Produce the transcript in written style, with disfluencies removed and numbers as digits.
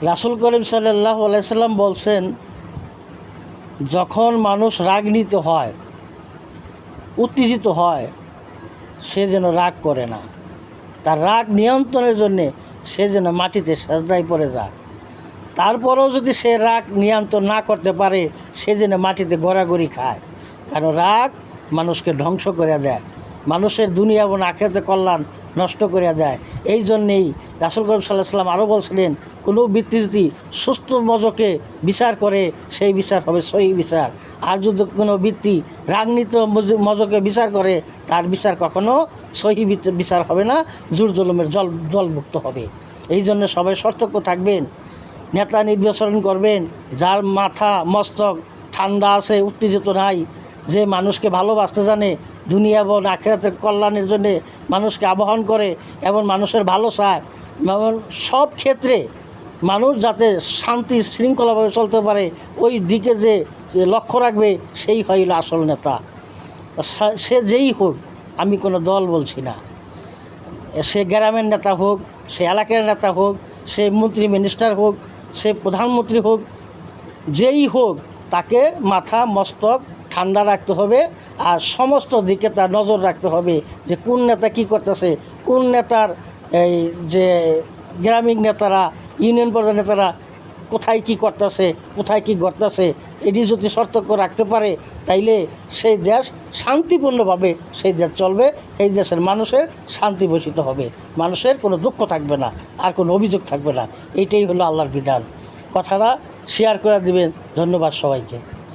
রাসূল করিম সাল্লাল্লাহু আলাইহি সাল্লাম বলছেন, যখন মানুষ রাগান্বিত হয়, উত্তেজিত হয়, সে যেন রাগ করে না। তার রাগ নিয়ন্ত্রণের জন্যে সে যেন মাটিতে সেজদায় পড়ে যায়। তারপরেও যদি সে রাগ নিয়ন্ত্রণ না করতে পারে, সে যেন মাটিতে গড়াগড়ি খায়। কারণ রাগ মানুষকে ধ্বংস করে দেয়, মানুষের দুনিয়া এবং আখিরাতে কল্যাণ নষ্ট করে দেয়। এই জন্যেই রাসূল করিম সাল্লাল্লাহু আলাইহি সাল্লাম আরও বলছিলেন, কোনো ব্যক্তি যদি সুস্থ মজকে বিচার করে, সেই বিচার হবে সহি বিচার। আর যদি কোনো ব্যক্তি রাগান্বিত মজকে বিচার করে, তার বিচার কখনো সহি বিচার হবে না, জোর জুলুমের জলমুক্ত হবে। এই জন্য সবাই সতর্ক থাকবেন, নেতা নির্বাচন করবেন যার মাথা মস্তক ঠান্ডা আছে, উত্তেজিত নাই, যে মানুষকে ভালোবাসতে জানে, দুনিয়া এবং আখিরাতের কল্যাণের জন্যে মানুষকে আহ্বান করে এবং মানুষের ভালো চায়। এবং সব ক্ষেত্রে মানুষ যাতে শান্তি শৃঙ্খলাভাবে চলতে পারে, ওই দিকে যে লক্ষ্য রাখবে, সেই হইল আসল নেতা। সে যেই হোক, আমি কোনো দল বলছি না, সে গ্রামের নেতা হোক, সে এলাকার নেতা হোক, সে মন্ত্রী মিনিস্টার হোক, সে প্রধানমন্ত্রী হোক, যেই হোক, তাকে মাথা মস্তক ঠান্ডা রাখতে হবে। আর সমস্ত দিকে তার নজর রাখতে হবে যে কোন নেতা কী করতেছে, কোন নেতার এই যে গ্রামীণ নেতারা, ইউনিয়ন পর্যায়ের নেতারা কোথায় কী করতেছে, কোথায় কী ঘটতেছে, এটি যদি সতর্ক রাখতে পারে, তাইলে সেই দেশ শান্তিপূর্ণভাবে সেই দেশ চলবে। এই দেশের মানুষের শান্তি বর্ষিত হবে, মানুষের কোনো দুঃখ থাকবে না, আর কোনো অভিযোগ থাকবে না। এইটাই হলো আল্লাহর বিধান। কথাটা শেয়ার করে দিবেন। ধন্যবাদ সবাইকে।